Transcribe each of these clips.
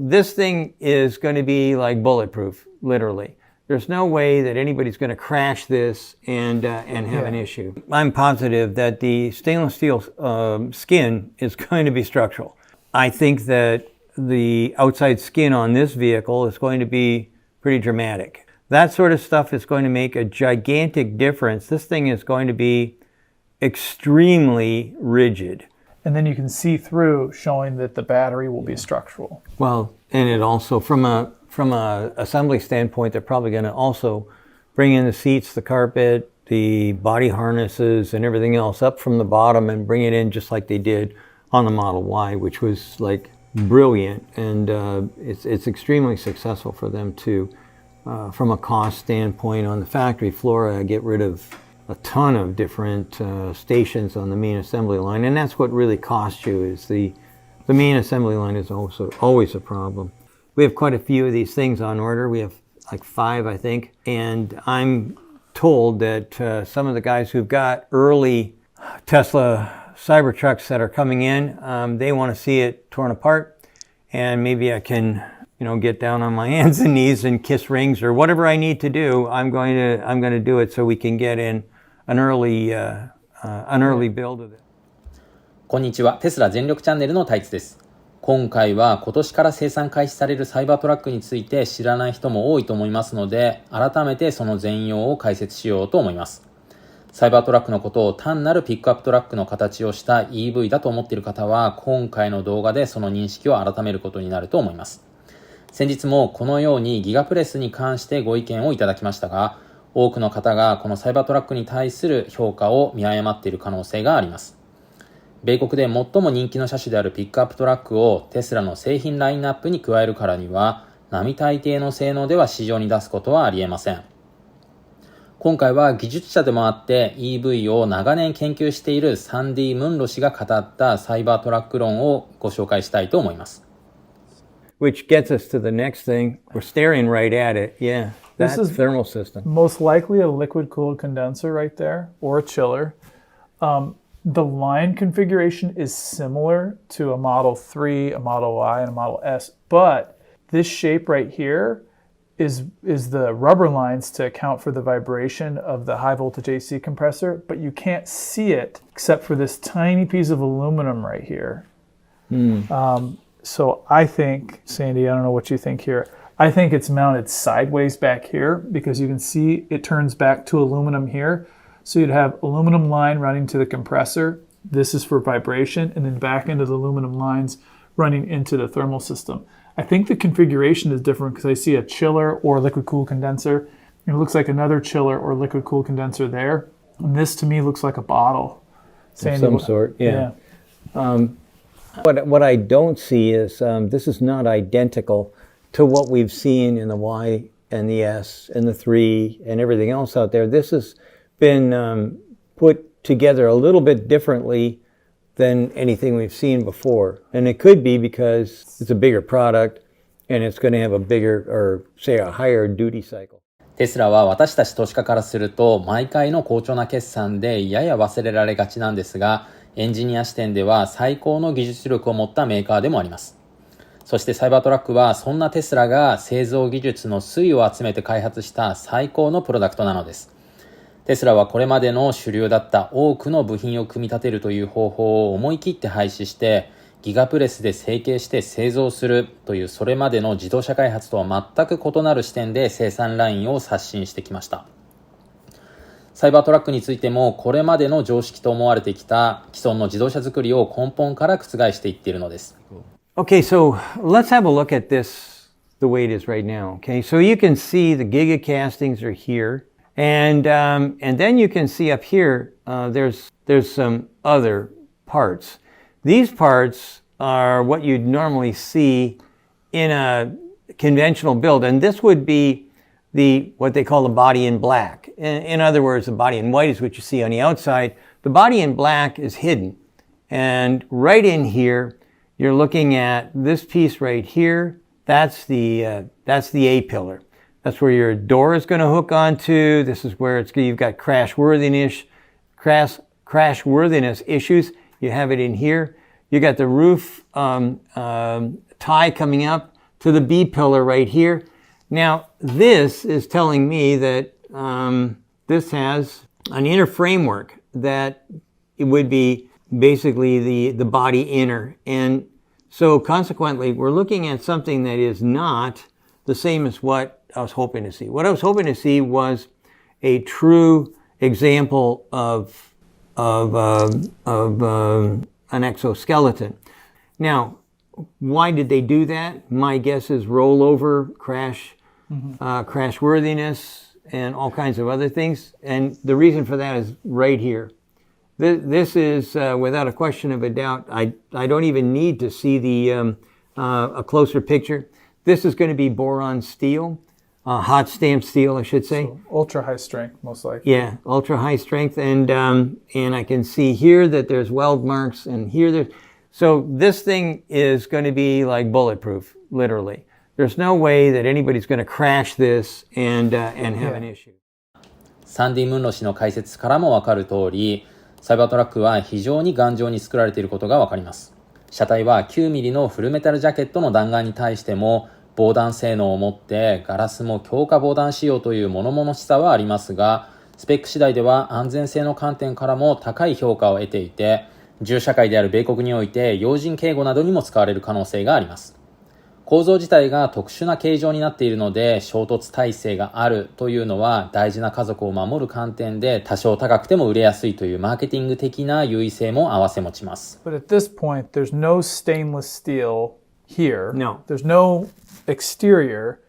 this thing is going to be like bulletproof, literally. There's no way that anybody's going to crash this and have an issue. I'm positive that the stainless steel skin is going to be structural. I think that the outside skin on this vehicle is going to be pretty dramatic. That sort of stuff is going to make a gigantic difference. This thing is going to be extremely rigid. And then you can see through, showing that the battery will be structural. Well, and it also, from a assembly standpoint, they're probably going to also bring in the seats, the carpet, the body harnesses, and everything else up from the bottom and bring it in just like they did on the Model Y, which was like brilliant. And it's extremely successful for them to, from a cost standpoint on the factory floor, get rid of a ton of different stations on the main assembly line. And that's what really costs you, is the main assembly line is also always a problem. We have quite a few of these things on order. We have like 5, I think. And I'm told that some of the guys who've got early Tesla Cybertrucks that are coming in, they want to see it torn apart. And maybe I can, get down on my hands and knees and kiss rings or whatever I need to do. I'm going to do it so we can get in an early build of it. こんにちは。テスラ全力チャンネルのタイツです。今回は今年から生産開始されるサイバートラックについて知らない人も多いと思いますので、改めてその全容を解説しようと思います。サイバートラックのことを単なるピックアップトラックの形をした EV だと思っている方は、今回の動画でその認識を改めることになると思います。先日もこのようにギガプレスに関してご意見をいただきましたが、多くの方がこのサイバートラックに対する評価を見誤っている可能性があります。米国で最も人気の車種であるピックアップトラックをテスラの製品ラインナップに加えるからには、並大抵の性能では市場に出すことはありえません。今回は技術者でもあって EV を長年研究しているサンディ・ムンロ氏が語ったサイバートラック論をご紹介したいと思います。Which gets us to the next thing. We're staring right at it. Yeah, that thermal system. Most likely a liquid-cooled condenser right there, or a chiller. The line configuration is similar to a Model 3, a Model Y, and a Model S, but this shape right here is the rubber lines to account for the vibration of the high voltage AC compressor, but you can't see it except for this tiny piece of aluminum right here. So I think, Sandy, I don't know what you think here. I think it's mounted sideways back here because you can see it turns back to aluminum here. So you'd have aluminum line running to the compressor. This is for vibration, and then back into the aluminum lines running into the thermal system. I think the configuration is different because I see a chiller or liquid-cooled condenser. And it looks like another chiller or liquid-cooled condenser there. And this to me looks like a bottle. Of some sort, yeah. What I don't see is this is not identical to what we've seen in the Y and the S and the 3 and everything else out there. This has been put together a little bit differently than anything we've seen before. And it could be because it's a bigger product and it's going to have a bigger, or say a higher duty cycle. テスラは私たち投資家からすると毎回の好調な決算でやや忘れられがちなんですが、エンジニア視点では最高の技術力を持ったメーカーでもあります。そしてサイバートラックはそんなテスラが製造技術の粋を集めて開発した最高のプロダクトなのです。テスラはこれまでの主流だった多くの部品を組み立てるという方法を思い切って廃止して、ギガプレスで成形して製造するというそれまでの自動車開発とは全く異なる視点で生産ラインを刷新してきました。サイバートラックについてもこれまでの常識と思われてきた既存の自動車作りを根本から覆していっているのです。Okay, so let's have a look at this the way it is right now. Okay, so you can see the giga castings are here. And then you can see up here, there's some other parts. These parts are what you'd normally see in a conventional build, and this would be what they call the body in black. In other words, the body in white is what you see on the outside. The body in black is hidden, and right in here, you're looking at this piece right here. That's the A pillar. That's where your door is going to hook onto. This is where you've got crashworthiness issues. You have it in here. You got the roof tie coming up. to the B pillar right here. Now, this is telling me that this has an inner framework that it would be basically the body inner. And so consequently, we're looking at something that is not the same as what I was hoping to see. What I was hoping to see was a true example of an exoskeleton. Now, why did they do that? My guess is rollover, crash, crash worthiness, and all kinds of other things. And the reason for that is right here. This is, without a question of a doubt, I don't even need to see the a closer picture. This is going to be boron steel, hot stamped steel, I should say. So ultra high strength, most likely. Yeah, ultra high strength, and I can see here that there's weld marks, and here there's. So this thing is going to be like bulletproof, literally. There's no way that anybody's going to crash this and have an issue. サンディ・ムンロ氏の解説からもわかる通り、サイバートラックは非常に頑丈に作られていることがわかります。車体は 9mm のフルメタルジャケットの弾丸に対しても防弾性能を持ってガラスも強化防弾仕様という物々しさはありますが、スペック次第では安全性の観点からも高い評価を得ていて、銃社会である米国において要人警護などにも使われる可能性があります。構造自体が特殊な形状になっているので衝突耐性があるというのは大事な家族を守る観点で多少高くても売れやすいというマーケティング的な優位性も併せ持ちます。But at this point, there's no stainless steel here. No. There's no exterior.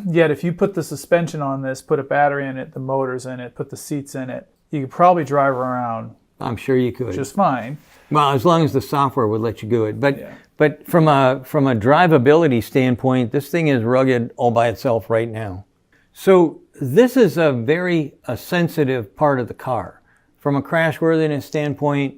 Yet if you put the suspension on this, put a battery in it, the motors in it, put the seats in it, you could probably drive around I'm sure you could. just fine. Well, as long as the software would let you do it. But from a drivability standpoint, this thing is rugged all by itself right now. So this is a very sensitive part of the car. From a crashworthiness standpoint,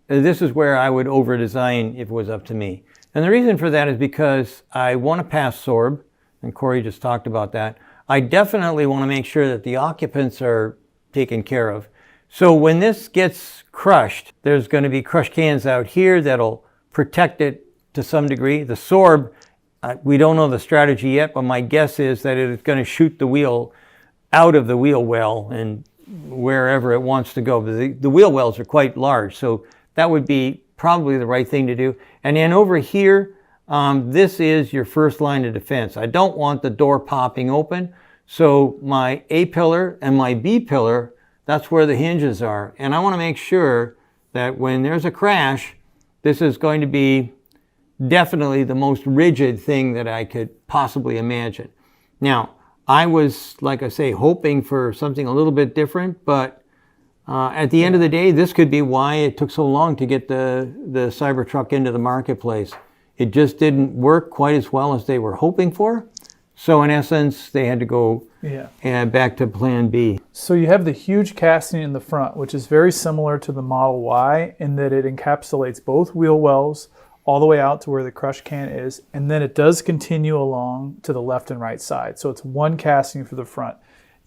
this is where I would over-design if it was up to me. And the reason for that is because I want to pass SORB, and Corey just talked about that. I definitely want to make sure that the occupants are taken care of. So when this gets crushed, there's going to be crushed cans out here that'll protect it to some degree. The SORB, we don't know the strategy yet, but my guess is that it is going to shoot the wheel out of the wheel well and wherever it wants to go. But the wheel wells are quite large, so that would be probably the right thing to do. And then over here, this is your first line of defense. I don't want the door popping open. So my A pillar and my B pillar, that's where the hinges are. And I want to make sure that when there's a crash, this is going to be definitely the most rigid thing that I could possibly imagine. Now, I was, like I say, hoping for something a little bit different, but at the end of the day, this could be why it took so long to get the Cybertruck into the marketplace. It just didn't work quite as well as they were hoping for. So in essence, they had to go back to plan B. So you have the huge casting in the front, which is very similar to the Model Y in that it encapsulates both wheel wells all the way out to where the crush can is, and then it does continue along to the left and right side. So it's one casting for the front.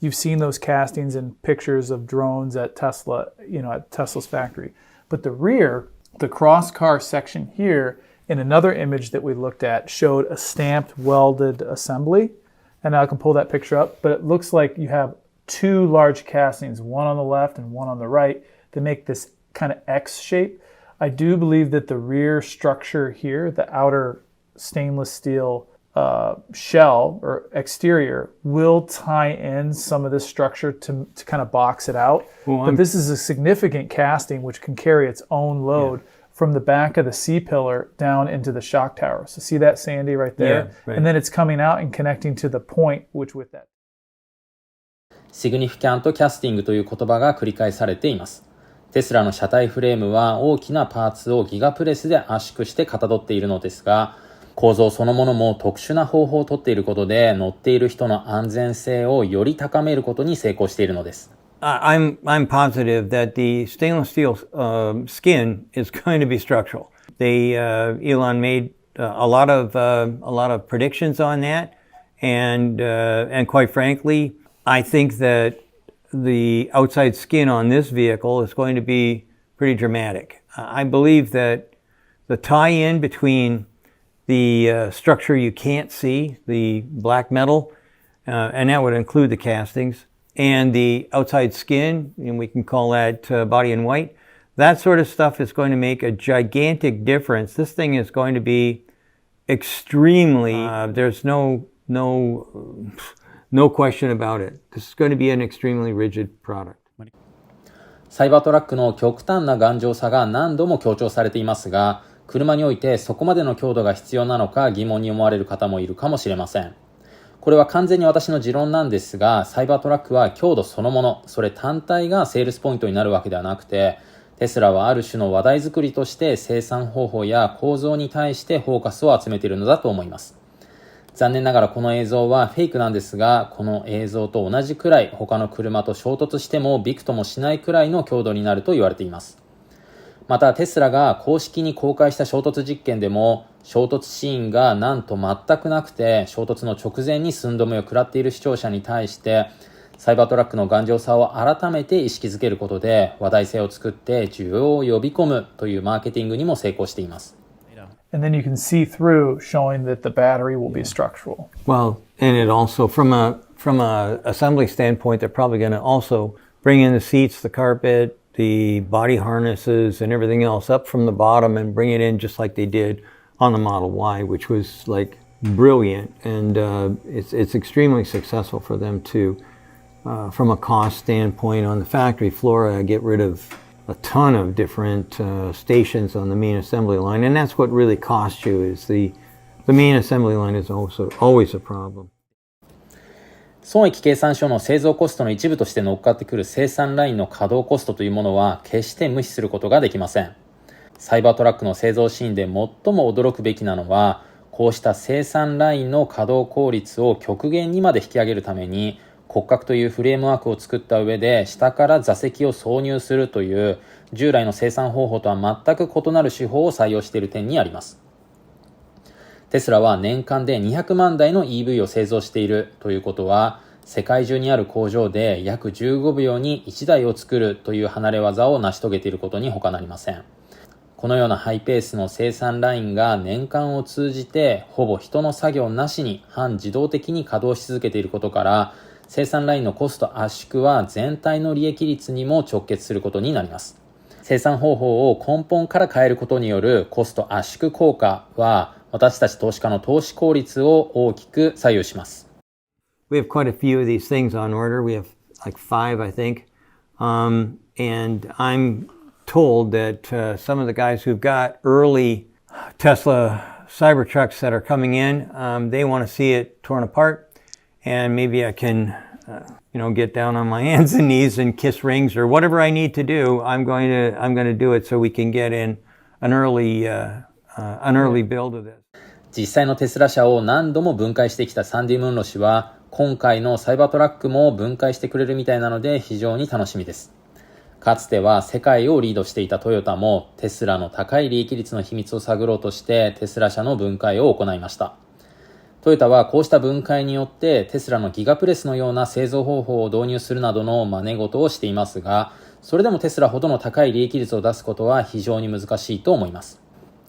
You've seen those castings in pictures of drones at Tesla, at Tesla's factory. But the rear, the cross-car section here, in another image that we looked at, showed a stamped welded assembly. And I can pull that picture up, but it looks like you have two large castings, one on the left and one on the right, that make this kind of X shape. I do believe that the rear structure here, the outer stainless steel shell or exterior, will tie in some of this structure to kind of box it out. But this is a significant casting which can carry its own load from the back of the C pillar down into the shock tower. So see that, Sandy, right there? Yeah, right. And then it's coming out and connecting to the point which with that. シグニフィキャントキャスティングという言葉が繰り返されています。テスラの車体フレームは大きなパーツをギガプレスで圧縮してかたどっているのですが、構造そのものも特殊な方法をとっていることで乗っている人の安全性をより高めることに成功しているのです。I'm positive that the stainless steel skin is going to be structural. Elon made a lot of predictions on that, and quite frankly, I think that the outside skin on this vehicle is going to be pretty dramatic. I believe that the tie-in between the structure you can't see, the black metal, and that would include the castings, and the outside skin, and we can call that body in white. That sort of stuff is going to make a gigantic difference. This thing is going to be extremely, there's no question about it. This is going to be an extremely rigid product. サイバートラックの極端な頑丈さが何度も強調されていますが、車においてそこまでの強度が必要なのか疑問に思われる方もいるかもしれません。これは完全に私の持論なんですが、サイバートラックは強度そのもの、それ単体がセールスポイントになるわけではなくて、テスラはある種の話題作りとして生産方法や構造に対してフォーカスを集めているのだと思います。残念ながらこの映像はフェイクなんですが、この映像と同じくらい他の車と衝突してもびくともしないくらいの強度になると言われています。またテスラが公式に公開した衝突実験でも、衝突シーンがなんと全くなくて、衝突の直前に寸止めを食らっている視聴者に対して、サイバートラックの頑丈さを改めて意識づけることで話題性を作って需要を呼び込むというマーケティングにも成功しています。And then you can see through, showing that the battery will be structural. Well, and it also, from a assembly standpoint, they're probably going to also bring in the seats, the carpet, the body harnesses, and everything else up from the bottom and bring it in just like they did on the Model Y, which was like brilliant. And it's extremely successful for them to, from a cost standpoint on the factory floor, get rid of a ton of different stations on the main assembly line, and that's what really costs you. Is the main assembly line is also always a problem. 損益計算書の製造コストの一部として乗っかってくる生産ラインの稼働コストというものは決して無視することができません。サイバートラックの製造シーンで最も驚くべきなのは、こうした生産ラインの稼働効率を極限にまで引き上げるために、骨格というフレームワークを作った上で下から座席を挿入するという従来の生産方法とは全く異なる手法を採用している点にあります。テスラは年間で200万台の EV を製造しているということは、世界中にある工場で約15秒に1台を作るという離れ技を成し遂げていることに他なりません。このようなハイペースの生産ラインが年間を通じてほぼ人の作業なしに半自動的に稼働し続けていることから、生産ラインのコスト圧縮は全体の利益率にも直結することになります。生産方法を根本から変えることによるコスト圧縮効果は、私たち投資家の投資効率を大きく左右します。We have quite a few of these things on order. We have like 5, I think. And I'm told that some of the guys who've got early Tesla Cybertrucks that are coming in, they want to see it torn apart. And maybe I can, get down on my hands and knees and kiss rings or whatever I need to do. I'm going to do it so we can get in an early build of this. 実際のテスラ社を何度も分解してきたサンディ・ムンロ氏は、今回のサイバートラックも分解してくれるみたいなので非常に楽しみです。かつては世界をリードしていたトヨタもテスラの高い利益率の秘密を探ろうとしてテスラ社の分解を行いました。トヨタはこうした分解によってテスラのギガプレスのような製造方法を導入するなどの真似事をしていますが、それでもテスラほどの高い利益率を出すことは非常に難しいと思います。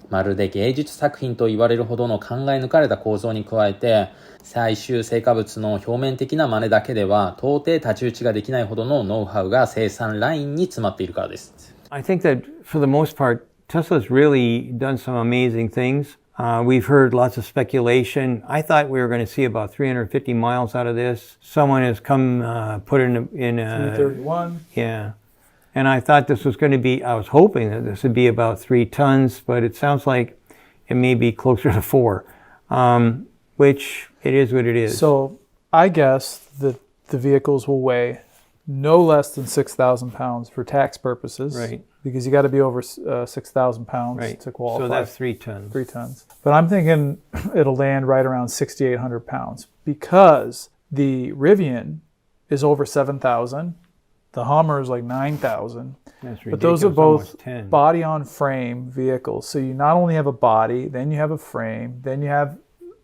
まるで芸術作品と言われるほどの考え抜かれた構造に加えて、最終成果物の表面的な真似だけでは到底太刀打ちができないほどのノウハウが生産ラインに詰まっているからです。I think that for the most part, Tesla's really done some amazing things. We've heard lots of speculation. I thought we were going to see about 350 miles out of this. Someone has come, put in a 331. Yeah. And I thought this was going to be, I was hoping that this would be about 3 tons, but it sounds like it may be closer to 4, which it is what it is. So I guess that the vehicles will weigh no less than 6,000 pounds for tax purposes. Right. Because you got to be over 6,000 pounds Right. to qualify. So that's 3 tons. 3 tons. But I'm thinking it'll land right around 6,800 pounds because the Rivian is over 7,000. The Hummer is like 9,000. That's ridiculous. But those are both Almost 10. body-on-frame vehicles. So you not only have a body, then you have a frame, then you have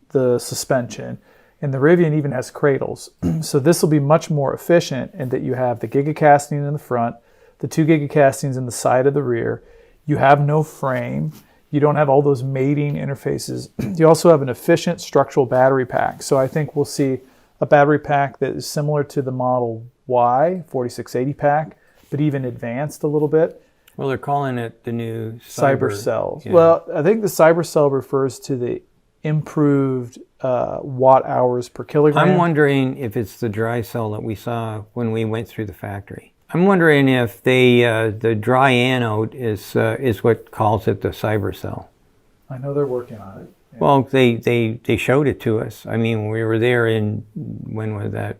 the suspension. And the Rivian even has cradles. So this will be much more efficient in that you have the gigacasting in the front, the 2 gigacastings in the side of the rear. You have no frame. You don't have all those mating interfaces. You also have an efficient structural battery pack. So I think we'll see a battery pack that is similar to the Model Y 4680 pack, but even advanced a little bit. Well, they're calling it the new Cyber cells. Yeah. Well, I think the cyber cell refers to the improved watt hours per kilogram. I'm wondering if it's the dry cell that we saw when we went through the factory. I'm wondering if the dry anode is what calls it the cyber cell. I know they're working on it. Yeah. Well, they showed it to us. I mean, we were there when was that?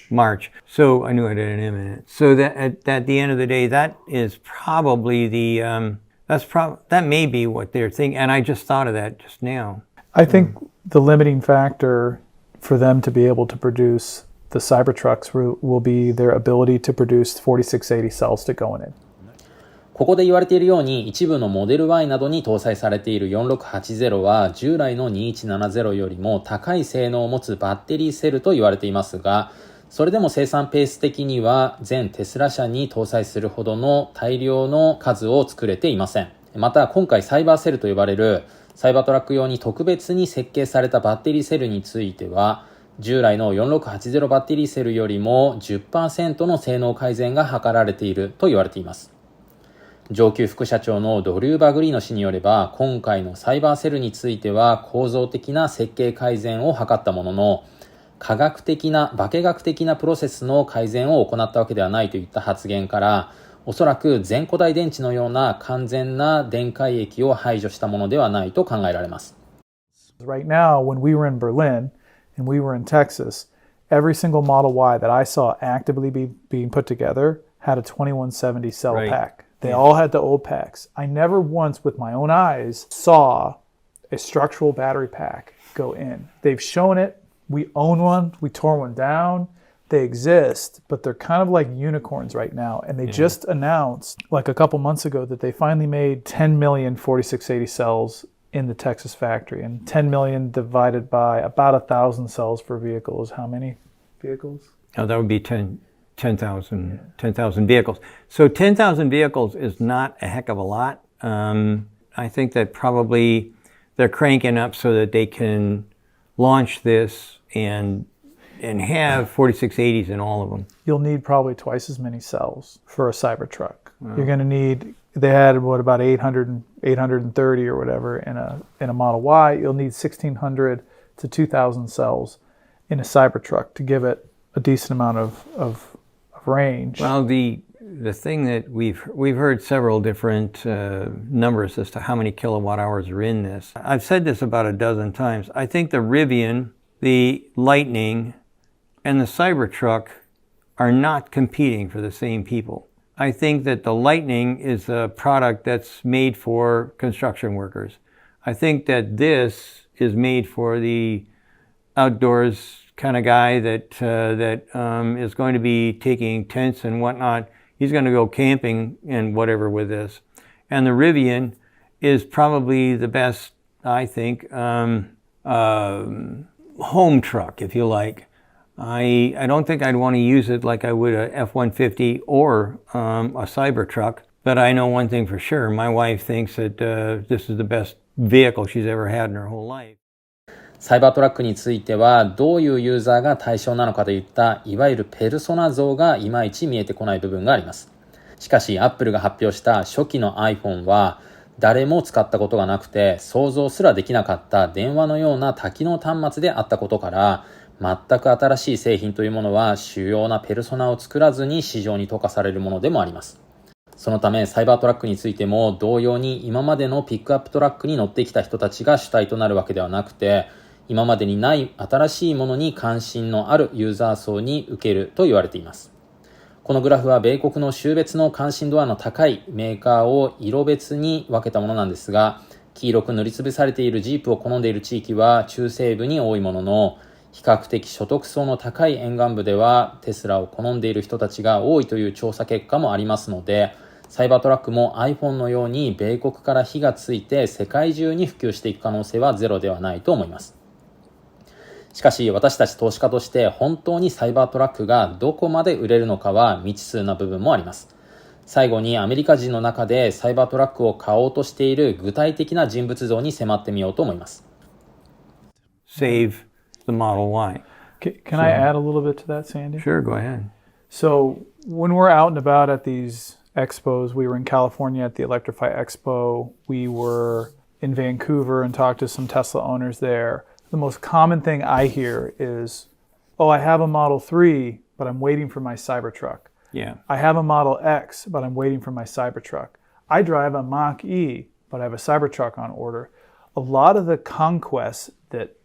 March. So I knew it in a minute. So that at the end of the day, that is probably that may be what they're thinking. And I just thought of that just now. I think the limiting factor for them to be able to produce the Cybertrucks will be their ability to produce 4680 cells to go in it. ここで言われているように一部のモデル Y などに搭載されている4680は従来の2170よりも高い性能を持つバッテリーセルと言われていますが、それでも生産ペース的には全テスラ車に搭載するほどの大量の数を作れていません。また今回サイバーセルと呼ばれるサイバートラック用に特別に設計されたバッテリーセルについては従来の4680バッテリーセルよりも 10% の性能改善が図られていると言われています。上級副社長のドリュー・バグリーノ氏によれば、今回のサイバーセルについては構造的な設計改善を図ったものの、化学的なプロセスの改善を行ったわけではないといった発言から、おそらく全固体電池のような完全な電解液を排除したものではないと考えられます。Right now, when we were in Berlin and we were in Texas, every single Model Y that I saw actively being put together had a 2170 cell pack. They all had the old packs. I never once with my own eyes saw a structural battery pack go in. They've shown it. We own one. We tore one down. They exist, but they're kind of like unicorns right now. And they just announced like a couple months ago that they finally made 10 million 4680 cells in the Texas factory. And 10 million divided by about 1,000 cells per vehicle is how many vehicles? Oh, that would be 10,000 vehicles. So 10,000 vehicles is not a heck of a lot. I think that probably they're cranking up so that they can launch this and have 4680s in all of them. You'll need probably twice as many cells for a Cybertruck. Wow. You're going to need, they had about 830 or whatever in a Model Y. You'll need 1,600 to 2,000 cells in a Cybertruck to give it a decent amount of range. Well, the thing that we've heard several different numbers as to how many kilowatt hours are in this. I've said this about a dozen times. I think the Rivian, the Lightning, and the Cybertruck are not competing for the same people. I think that the Lightning is a product that's made for construction workers. I think that this is made for the outdoors kind of guy that is going to be taking tents and whatnot. He's going to go camping and whatever with this. And the Rivian is probably the best, I think, home truck, if you like. I don't think I'd want to use it like I would a F-150 or a Cybertruck. But I know one thing for sure. My wife thinks that this is the best vehicle she's ever had in her whole life. サイバートラックについてはどういうユーザーが対象なのかといったいわゆるペルソナ像がいまいち見えてこない部分があります。しかし Apple が発表した初期の iPhone は誰も使ったことがなくて想像すらできなかった電話のような多機能端末であったことから全く新しい製品というものは主要なペルソナを作らずに市場に溶かされるものでもあります。そのためサイバートラックについても同様に今までのピックアップトラックに乗ってきた人たちが主体となるわけではなくて今までにない新しいものに関心のあるユーザー層に受けると言われています。このグラフは米国の州別の関心度合いの高いメーカーを色別に分けたものなんですが、黄色く塗りつぶされているジープを好んでいる地域は中西部に多いものの、比較的所得層の高い沿岸部ではテスラを好んでいる人たちが多いという調査結果もありますので、サイバートラックも iPhone のように米国から火がついて世界中に普及していく可能性はゼロではないと思います。しかし私たち投資家として本当にサイバートラックがどこまで売れるのかは未知数な部分もあります。最後にアメリカ人の中でサイバートラックを買おうとしている具体的な人物像に迫ってみようと思います。Save the Model Y. Can I add a little bit to that, Sandy? Sure, go ahead. So when we're out and about at these expos, we were in California at the Electrify Expo. We were in Vancouver and talked to some Tesla owners there. The most common thing I hear is, oh, I have a Model 3, but I'm waiting for my Cybertruck. Yeah. I have a Model X, but I'm waiting for my Cybertruck. I drive a Mach-E, but I have a Cybertruck on order. A lot of the conquests that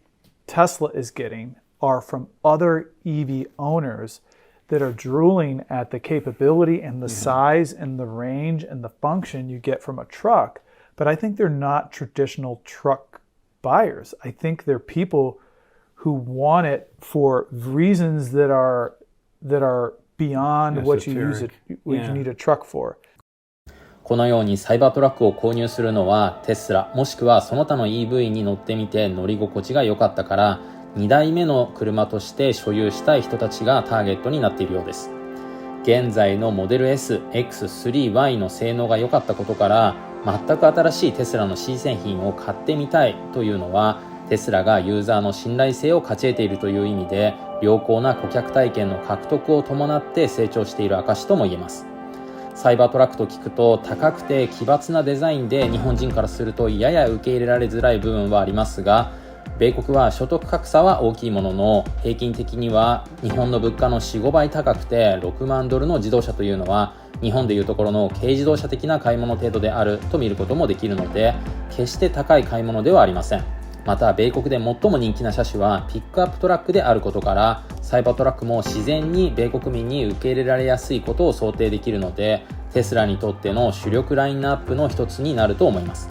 Tesla is getting are from other EV owners that are drooling at the capability and the size and the range and the function you get from a truck. But I think they're not traditional truck buyers. I think they're people who want it for reasons that are beyond what you use it, what you need a truck for. このようにサイバートラックを購入するのはテスラもしくはその他の EV に乗ってみて乗り心地が良かったから2台目の車として所有したい人たちがターゲットになっているようです。現在のモデル S、X、3Y の性能が良かったことから全く新しいテスラの C 製品を買ってみたいというのはテスラがユーザーの信頼性を勝ち得ているという意味で良好な顧客体験の獲得を伴って成長している証とも言えます。サイバートラックと聞くと高くて奇抜なデザインで日本人からするとやや受け入れられづらい部分はありますが米国は所得格差は大きいものの平均的には日本の物価の 4,5 倍高くて6万ドルの自動車というのは日本でいうところの軽自動車的な買い物程度であると見ることもできるので決して高い買い物ではありません。また米国で最も人気な車種はピックアップトラックであることからサイバートラックも自然に米国民に受け入れられやすいことを想定できるのでテスラにとっての主力ラインナップの一つになると思います。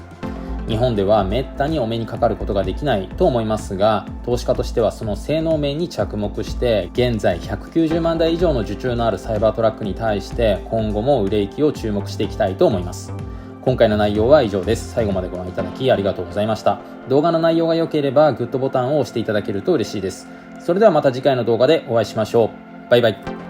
日本ではめったにお目にかかることができないと思いますが投資家としてはその性能面に着目して現在190万台以上の受注のあるサイバートラックに対して今後も売れ行きを注目していきたいと思います。今回の内容は以上です。最後までご覧いただきありがとうございました。動画の内容が良ければグッドボタンを押していただけると嬉しいです。それではまた次回の動画でお会いしましょう。バイバイ。